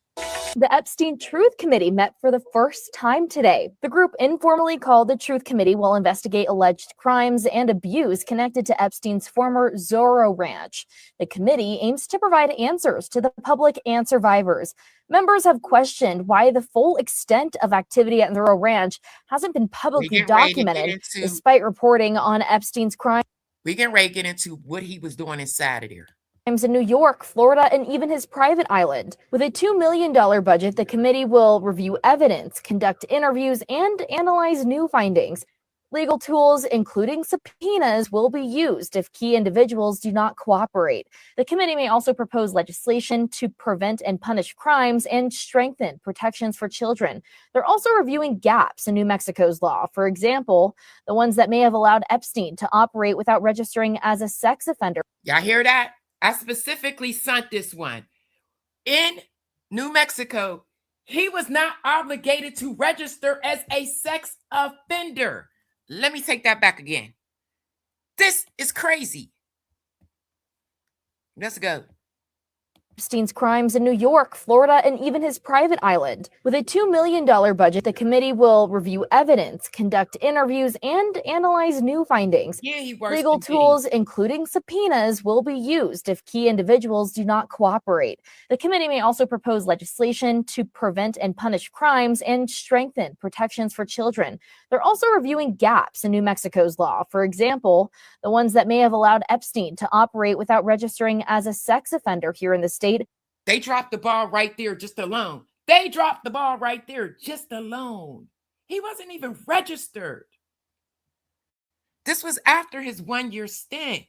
The Epstein Truth Committee met for the first time today. The group informally called the Truth Committee will investigate alleged crimes and abuse connected to Epstein's former Zorro Ranch. The committee aims to provide answers to the public and survivors. Members have questioned why the full extent of activity at Zorro Ranch hasn't been publicly documented, despite reporting on Epstein's crimes. We get ready to get into what he was doing inside of there. In New York, Florida, and even his private island. With a $2 million budget, the committee will review evidence, conduct interviews, and analyze new findings. Legal tools, including subpoenas, will be used if key individuals do not cooperate. The committee may also propose legislation to prevent and punish crimes and strengthen protections for children. They're also reviewing gaps in New Mexico's law. For example, the ones that may have allowed Epstein to operate without registering as a sex offender. Y'all hear that? I specifically sent this one. In New Mexico, he was not obligated to register as a sex offender. Let me take that back again. This is crazy. Let's go. Epstein's crimes in New York, Florida, and even his private island. With a $2 million budget, the committee will review evidence, conduct interviews, and analyze new findings. Legal tools, including subpoenas, will be used if key individuals do not cooperate. The committee may also propose legislation to prevent and punish crimes and strengthen protections for children. They're also reviewing gaps in New Mexico's law. For example, the ones that may have allowed Epstein to operate without registering as a sex offender here in the state. They dropped the ball right there just alone. They dropped the ball right there just alone. He wasn't even registered. This was after his 1-year stint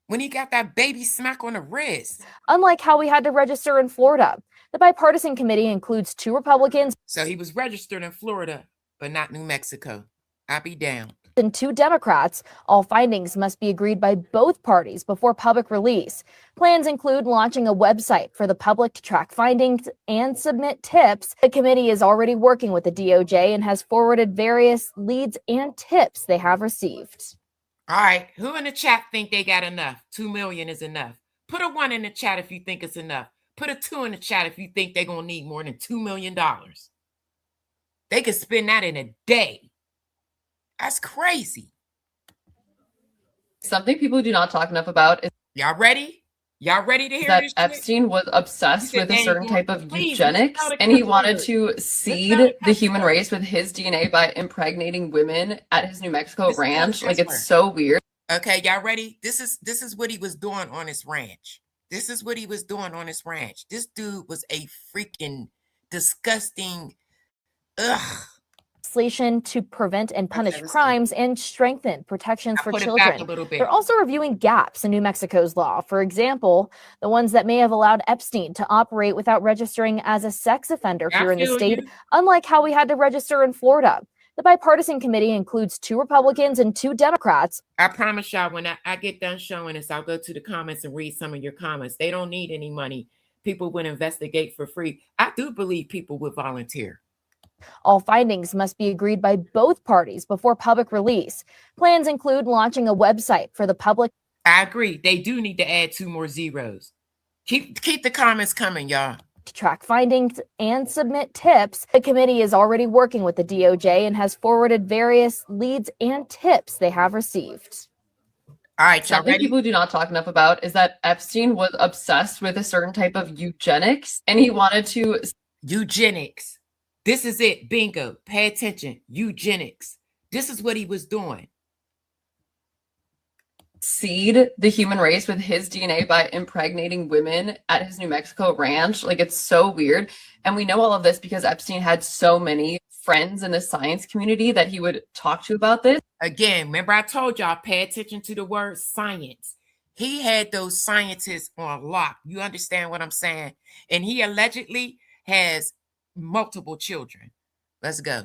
when he got that baby smack on the wrist. Unlike how we had to register in Florida, the bipartisan committee includes 2 Republicans. So he was registered in Florida, but not New Mexico. I'll be down. And 2 Democrats. All findings must be agreed by both parties before public release. Plans include launching a website for the public to track findings and submit tips. The committee is already working with the DOJ and has forwarded various leads and tips they have received. All right, who in the chat think they got enough? 2 million is enough. Put a 1 in the chat if you think it's enough. Put a 2 in the chat if you think they're going to need more than $2 million. They could spend that in a day. That's crazy. Something people do not talk enough about is... Y'all ready? Y'all ready to hear that this? Epstein was obsessed with a certain type of eugenics, and he wanted to seed the human race with his DNA by impregnating women at his New Mexico ranch. Like, it's so weird. Okay, y'all ready? This is what he was doing on his ranch. This is what he was doing on his ranch. This dude was a freaking disgusting... Ugh. Legislation to prevent and punish crimes and strengthen protections for children. They're also reviewing gaps in New Mexico's law. For example, the ones that may have allowed Epstein to operate without registering as a sex offender here in the state, unlike how we had to register in Florida. The bipartisan committee includes 2 Republicans and 2 Democrats. I promise y'all, when I get done showing this, I'll go to the comments and read some of your comments. They don't need any money. People would investigate for free. I do believe people would volunteer. All findings must be agreed by both parties before public release. Plans include launching a website for the public. I agree. They do need to add 2 more zeros. Keep the comments coming, y'all. To track findings and submit tips. The committee is already working with the DOJ and has forwarded various leads and tips they have received. All right, y'all Something ready? people do not talk enough about is that Epstein was obsessed with a certain type of eugenics, and he wanted to... Eugenics. This is it. Bingo. Pay attention. Eugenics. This is what he was doing. Seed the human race with his DNA by impregnating women at his New Mexico ranch. Like, it's so weird. And we know all of this because Epstein had so many friends in the science community that he would talk to about this. Again, remember I told y'all, pay attention to the word science. He had those scientists on lock. You understand what I'm saying? And he allegedly has multiple children. Let's go.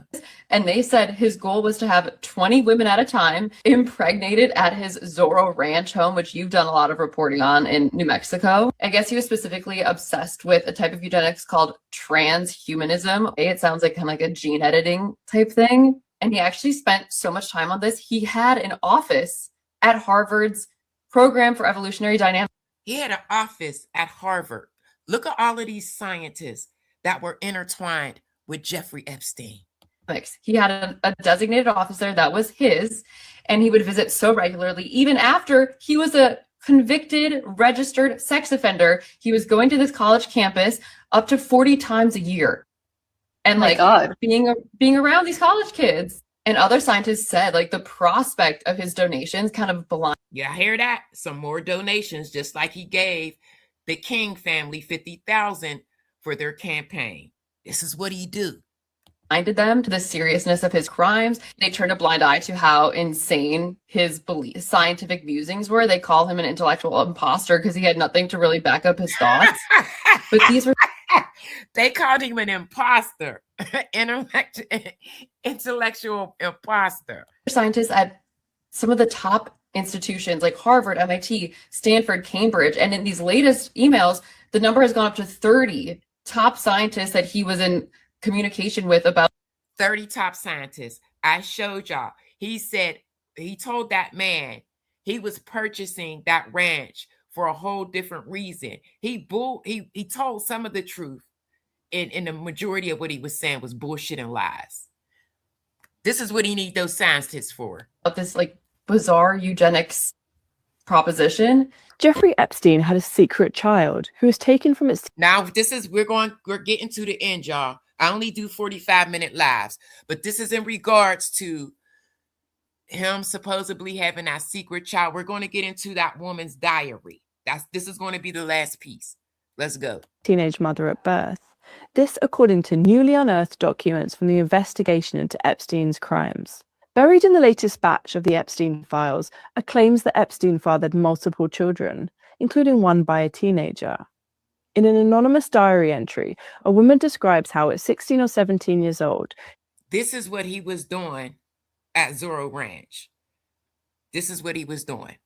And they said his goal was to have 20 women at a time impregnated at his Zorro Ranch home, which you've done a lot of reporting on in New Mexico. I guess he was specifically obsessed with a type of eugenics called transhumanism. It sounds like kind of like a gene editing type thing. And he actually spent so much time on this. He had an office at Harvard's program for evolutionary dynamics. He had an office at Harvard. Look at all of these scientists. that were intertwined with Jeffrey Epstein. He had a designated officer that was his, and he would visit so regularly, even after he was a convicted, registered sex offender. He was going to this college campus up to 40 times a year. And being around these college kids. And other scientists said the prospect of his donations kind of blind. Yeah, I hear that. Some more donations, just like he gave the King family $50,000 for their campaign. This is what he do. Blinded them to the seriousness of his crimes. They turned a blind eye to how insane his scientific musings were. They call him an intellectual imposter because he had nothing to really back up his thoughts. But these were they called him an imposter, intellectual imposter. Scientists at some of the top institutions like Harvard, MIT, Stanford, Cambridge, and in these latest emails, the number has gone up to 30 top scientists that he was in communication with about 30 top scientists. I showed y'all. He said, he told that man he was purchasing that ranch for a whole different reason. He told some of the truth, and the majority of what he was saying was bullshit and lies. This is what he need those scientists for. This bizarre eugenics proposition. Jeffrey Epstein had a secret child who was taken from its. Now we're getting to the end, y'all. I only do 45-minute lives, but this is in regards to him supposedly having that secret child. We're going to get into that woman's diary. This is going to be the last piece. Let's go. Teenage mother at birth. This according to newly unearthed documents from the investigation into Epstein's crimes. Buried in the latest batch of the Epstein files are claims that Epstein fathered multiple children, including one by a teenager. In an anonymous diary entry, a woman describes how at 16 or 17 years old, this is what he was doing at Zorro Ranch. This is what he was doing.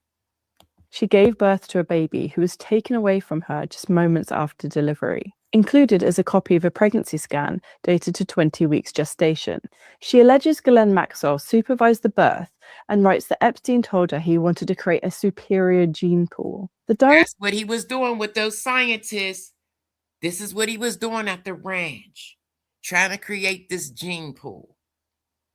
She gave birth to a baby who was taken away from her just moments after delivery. Included is a copy of a pregnancy scan dated to 20 weeks gestation. She alleges Ghislaine Maxwell supervised the birth and writes that Epstein told her he wanted to create a superior gene pool. That's what he was doing with those scientists. This is what he was doing at the ranch, trying to create this gene pool.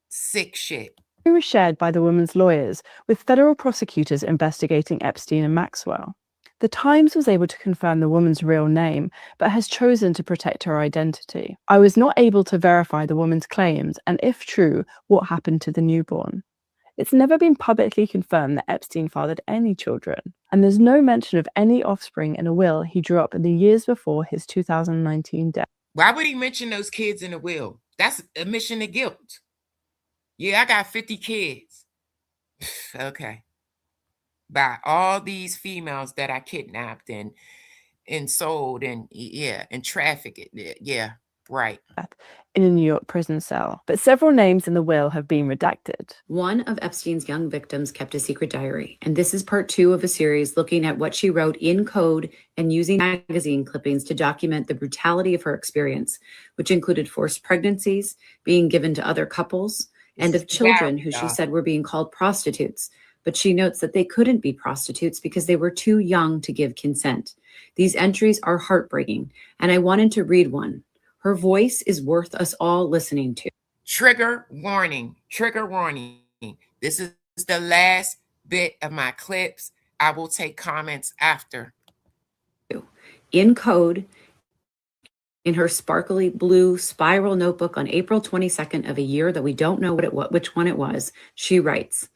Sick shit. It was shared by the woman's lawyers with federal prosecutors investigating Epstein and Maxwell. The Times was able to confirm the woman's real name, but has chosen to protect her identity. I was not able to verify the woman's claims, and if true, what happened to the newborn. It's never been publicly confirmed that Epstein fathered any children, and there's no mention of any offspring in a will he drew up in the years before his 2019 death. Why would he mention those kids in the will? That's admission of guilt. Yeah, I got 50 kids. Okay. By all these females that I kidnapped and sold and trafficked. Yeah, right. In a New York prison cell, but several names in the will have been redacted. One of Epstein's young victims kept a secret diary, and this is part 2 of a series looking at what she wrote in code and using magazine clippings to document the brutality of her experience, which included forced pregnancies, being given to other couples, and of children who she said were being called prostitutes. But she notes that they couldn't be prostitutes because they were too young to give consent. These entries are heartbreaking, and I wanted to read one. Her voice is worth us all listening to. Trigger warning. Trigger warning. This is the last bit of my clips. I will take comments after. In code, in her sparkly blue spiral notebook on April 22nd of a year that we don't know which one it was, she writes,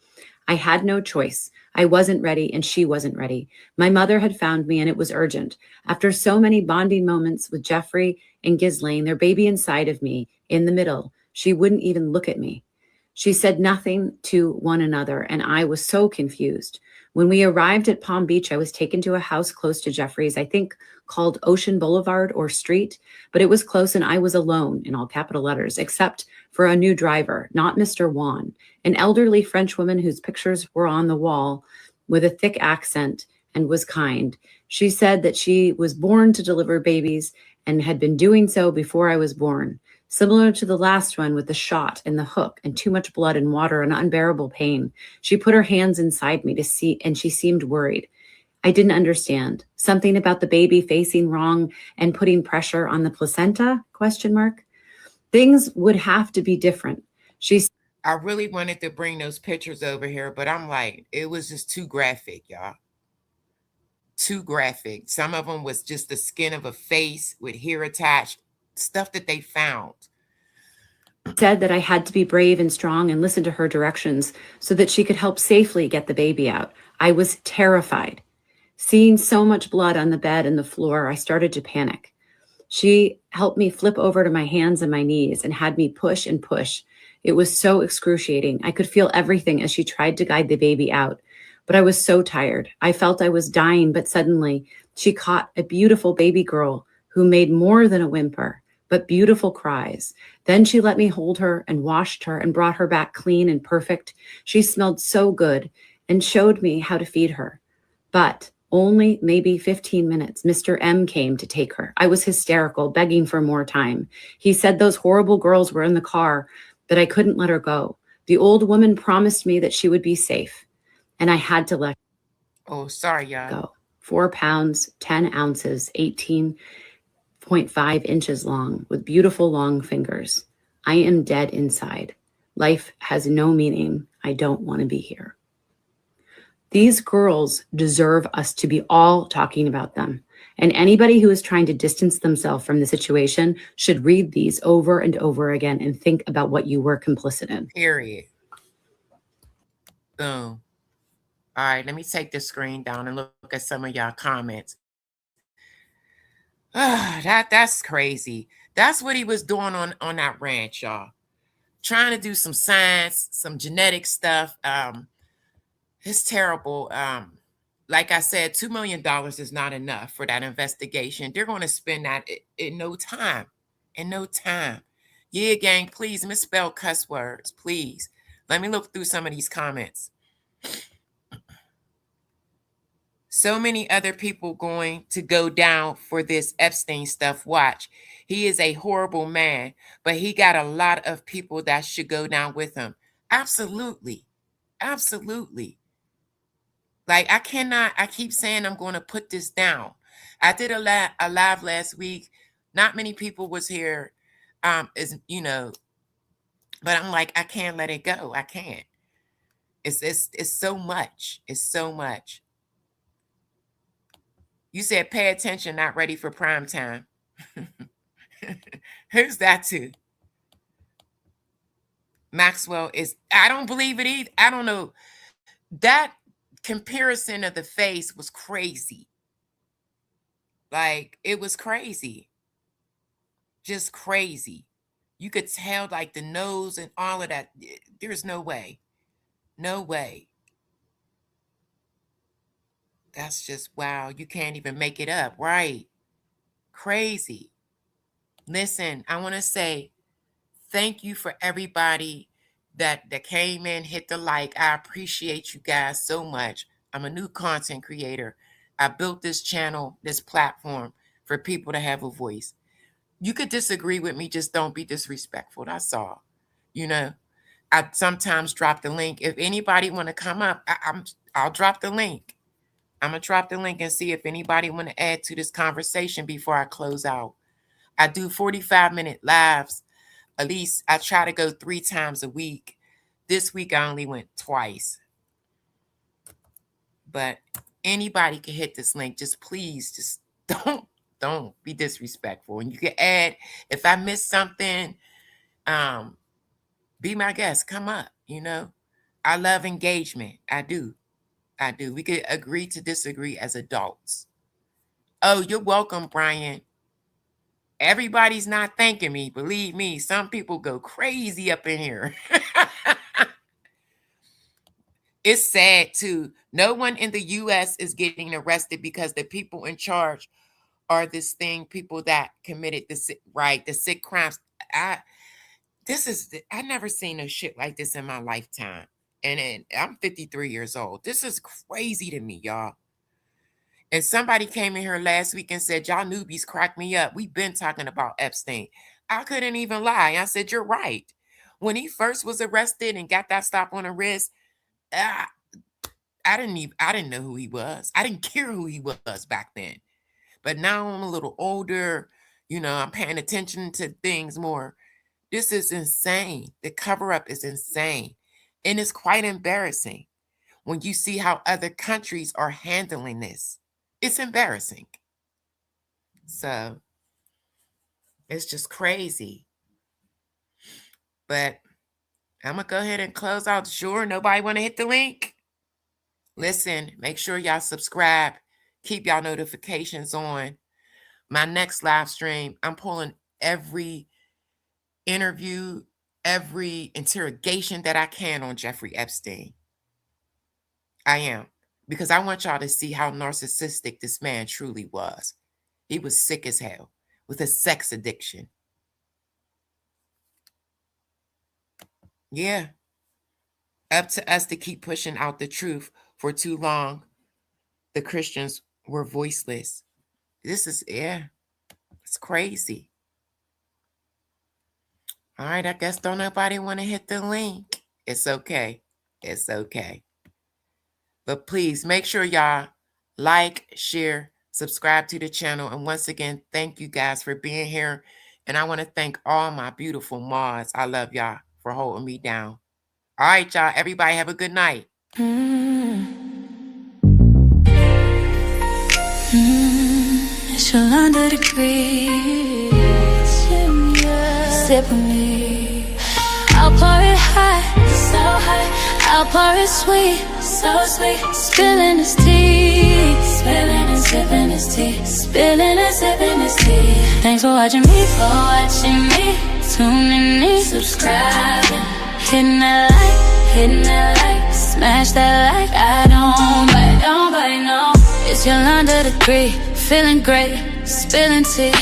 I had no choice. I wasn't ready and she wasn't ready. My mother had found me and it was urgent. After so many bonding moments with Jeffrey and Ghislaine, their baby inside of me, in the middle, she wouldn't even look at me. She said nothing to one another and I was so confused. When we arrived at Palm Beach, I was taken to a house close to Jeffrey's, I think called Ocean Boulevard or Street, but it was close and I was alone in all capital letters, except for a new driver, not Mr. Juan, an elderly French woman whose pictures were on the wall with a thick accent and was kind. She said that she was born to deliver babies and had been doing so before I was born. Similar to the last one with the shot and the hook and too much blood and water and unbearable pain. She put her hands inside me to see, and she seemed worried. I didn't understand. Something about the baby facing wrong and putting pressure on the placenta, ? Things would have to be different. I really wanted to bring those pictures over here, but I'm like, it was just too graphic, y'all. Too graphic. Some of them was just the skin of a face with hair attached, stuff that they found. Said that I had to be brave and strong and listen to her directions so that she could help safely get the baby out. I was terrified. Seeing so much blood on the bed and the floor, I started to panic. She helped me flip over to my hands and my knees and had me push and push. It was so excruciating. I could feel everything as she tried to guide the baby out, but I was so tired. I felt I was dying, but suddenly she caught a beautiful baby girl who made more than a whimper, but beautiful cries. Then she let me hold her and washed her and brought her back clean and perfect. She smelled so good and showed me how to feed her. But only maybe 15 minutes, Mr. M came to take her. I was hysterical, begging for more time. He said those horrible girls were in the car, but I couldn't let her go. The old woman promised me that she would be safe, and I had to let Oh, sorry, y'all. go. 4 pounds, 10 ounces, 18.5 inches long, with beautiful long fingers. I am dead inside. Life has no meaning. I don't want to be here. These girls deserve us to be all talking about them. And anybody who is trying to distance themselves from the situation should read these over and over again and think about what you were complicit in. Period. Boom. All right, let me take the screen down and look at some of y'all comments. That's crazy. That's what he was doing on that ranch, y'all. Trying to do some science, some genetic stuff. It's terrible. Like I said, $2 million is not enough for that investigation. They're going to spend that in no time. In no time. Yeah, gang, please misspell cuss words, please. Let me look through some of these comments. So many other people going to go down for this Epstein stuff. Watch. He is a horrible man, but he got a lot of people that should go down with him. Absolutely. Absolutely. Like, I keep saying I'm going to put this down. I did a live last week. Not many people was here, but I'm like, I can't let it go. I can't. It's so much. It's so much. You said pay attention, not ready for prime time. Who's that to? Maxwell is, I don't believe it either. I don't know. That comparison of the face was crazy. Like, it was crazy. Just crazy. You could tell, like, the nose and all of that. There's no way. No way. That's just, wow. You can't even make it up, right? Crazy. Listen, I want to say thank you for everybody that came in, hit the like. I appreciate you guys so much. I'm a new content creator. I built this channel, this platform for people to have a voice. You could disagree with me, just don't be disrespectful. That's all. I sometimes drop the link. If anybody want to come up, I'll drop the link. I'm going to drop the link and see if anybody want to add to this conversation before I close out. I do 45-minute lives. At least I try to go 3 times a week. This week I only went twice. But anybody can hit this link. Just please, just don't be disrespectful. And you can add, if I miss something, be my guest. Come up, I love engagement. I do. We could agree to disagree as adults. Oh, you're welcome, Brian. Everybody's not thanking me. Believe me, some people go crazy up in here. It's sad, too. No one in the U.S. is getting arrested because the people in charge are people that committed the sick crimes. I never seen a shit like this in my lifetime. And I'm 53 years old. This is crazy to me, y'all. And somebody came in here last week and said, y'all newbies crack me up. We've been talking about Epstein. I couldn't even lie. I said, you're right. When he first was arrested and got that stop on the wrist, I I didn't know who he was. I didn't care who he was back then. But now I'm a little older, you know, I'm paying attention to things more. This is insane. The cover-up is insane. And it's quite embarrassing when you see how other countries are handling this. It's embarrassing. So it's just crazy. But I'm going to go ahead and close out. Sure, nobody want to hit the link? Listen, make sure y'all subscribe. Keep y'all notifications on. My next live stream, I'm pulling every interview, every interrogation that I can on Jeffrey Epstein. I am. Because I want y'all to see how narcissistic this man truly was. He was sick as hell with a sex addiction. Yeah. Up to us to keep pushing out the truth. For too long, the Christians were voiceless. This is, it's crazy. All right, I guess don't nobody want to hit the link. It's okay. It's okay. But please make sure y'all like, share, subscribe to the channel. And once again, thank you guys for being here. And I want to thank all my beautiful mods. I love y'all for holding me down. All right, y'all. Everybody have a good night. It's your under the degree. Sip with me. I'll pour it hot, so hot. I'll pour it sweet, so sweet. Spilling his tea, spilling and sipping his tea, spilling and sipping his tea. Thanks for watching me, tuning in, subscribing, hitting that like, smash that like. I don't bite, no. It's Yolanda the Greek, feeling great, spilling tea.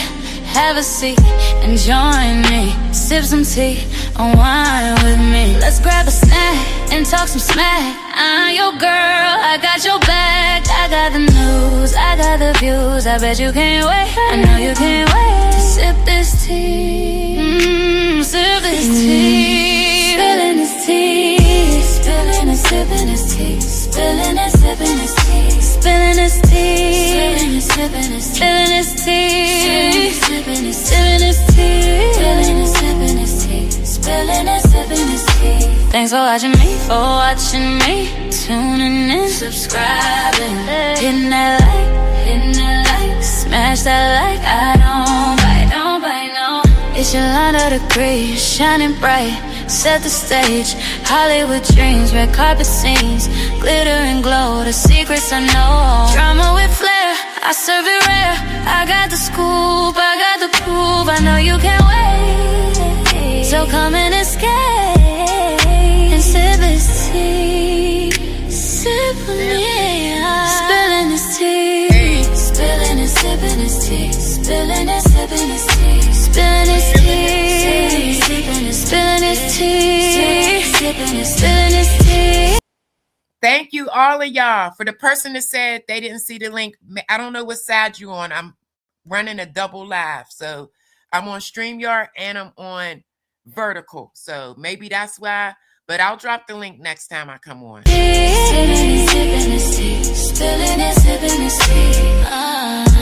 Have a seat and join me. Sip some tea, unwind with me. Let's grab a snack and talk some smack. I'm your girl, I got your back. I got the news, I got the views. I bet you can't wait, I know you can't wait to sip this tea. Sip this tea. Spilling this tea. Spilling and sipping this tea. Spilling and sipping this tea. Spilling this tea. Spilling and sipping this tea. Spilling and sipping this tea. Spilling and sipping this tea. Spilling and sipping this tea. Thanks for watching me, tuning in, subscribing, hitting that like, smash that like. I don't bite, no. It's Yolanda the Great, shining bright, set the stage. Hollywood dreams, red carpet scenes, glitter and glow, the secrets I know. Drama with flair, I serve it rare. I got the scoop, I got the proof. I know you can't wait, so come and escape and sip this tea. Sip with me, spilling this tea. Spilling and sipping this tea. Spilling and sipping this tea. Spilling this tea. Spilling this tea. Spilling this tea. Thank you, all of y'all. For the person that said they didn't see the link, I don't know what side you on. I'm running a double live. So I'm on StreamYard and I'm on Vertical. So maybe that's why. But I'll drop the link next time I come on. Spilling and sipping this tea. Spilling and sipping this tea.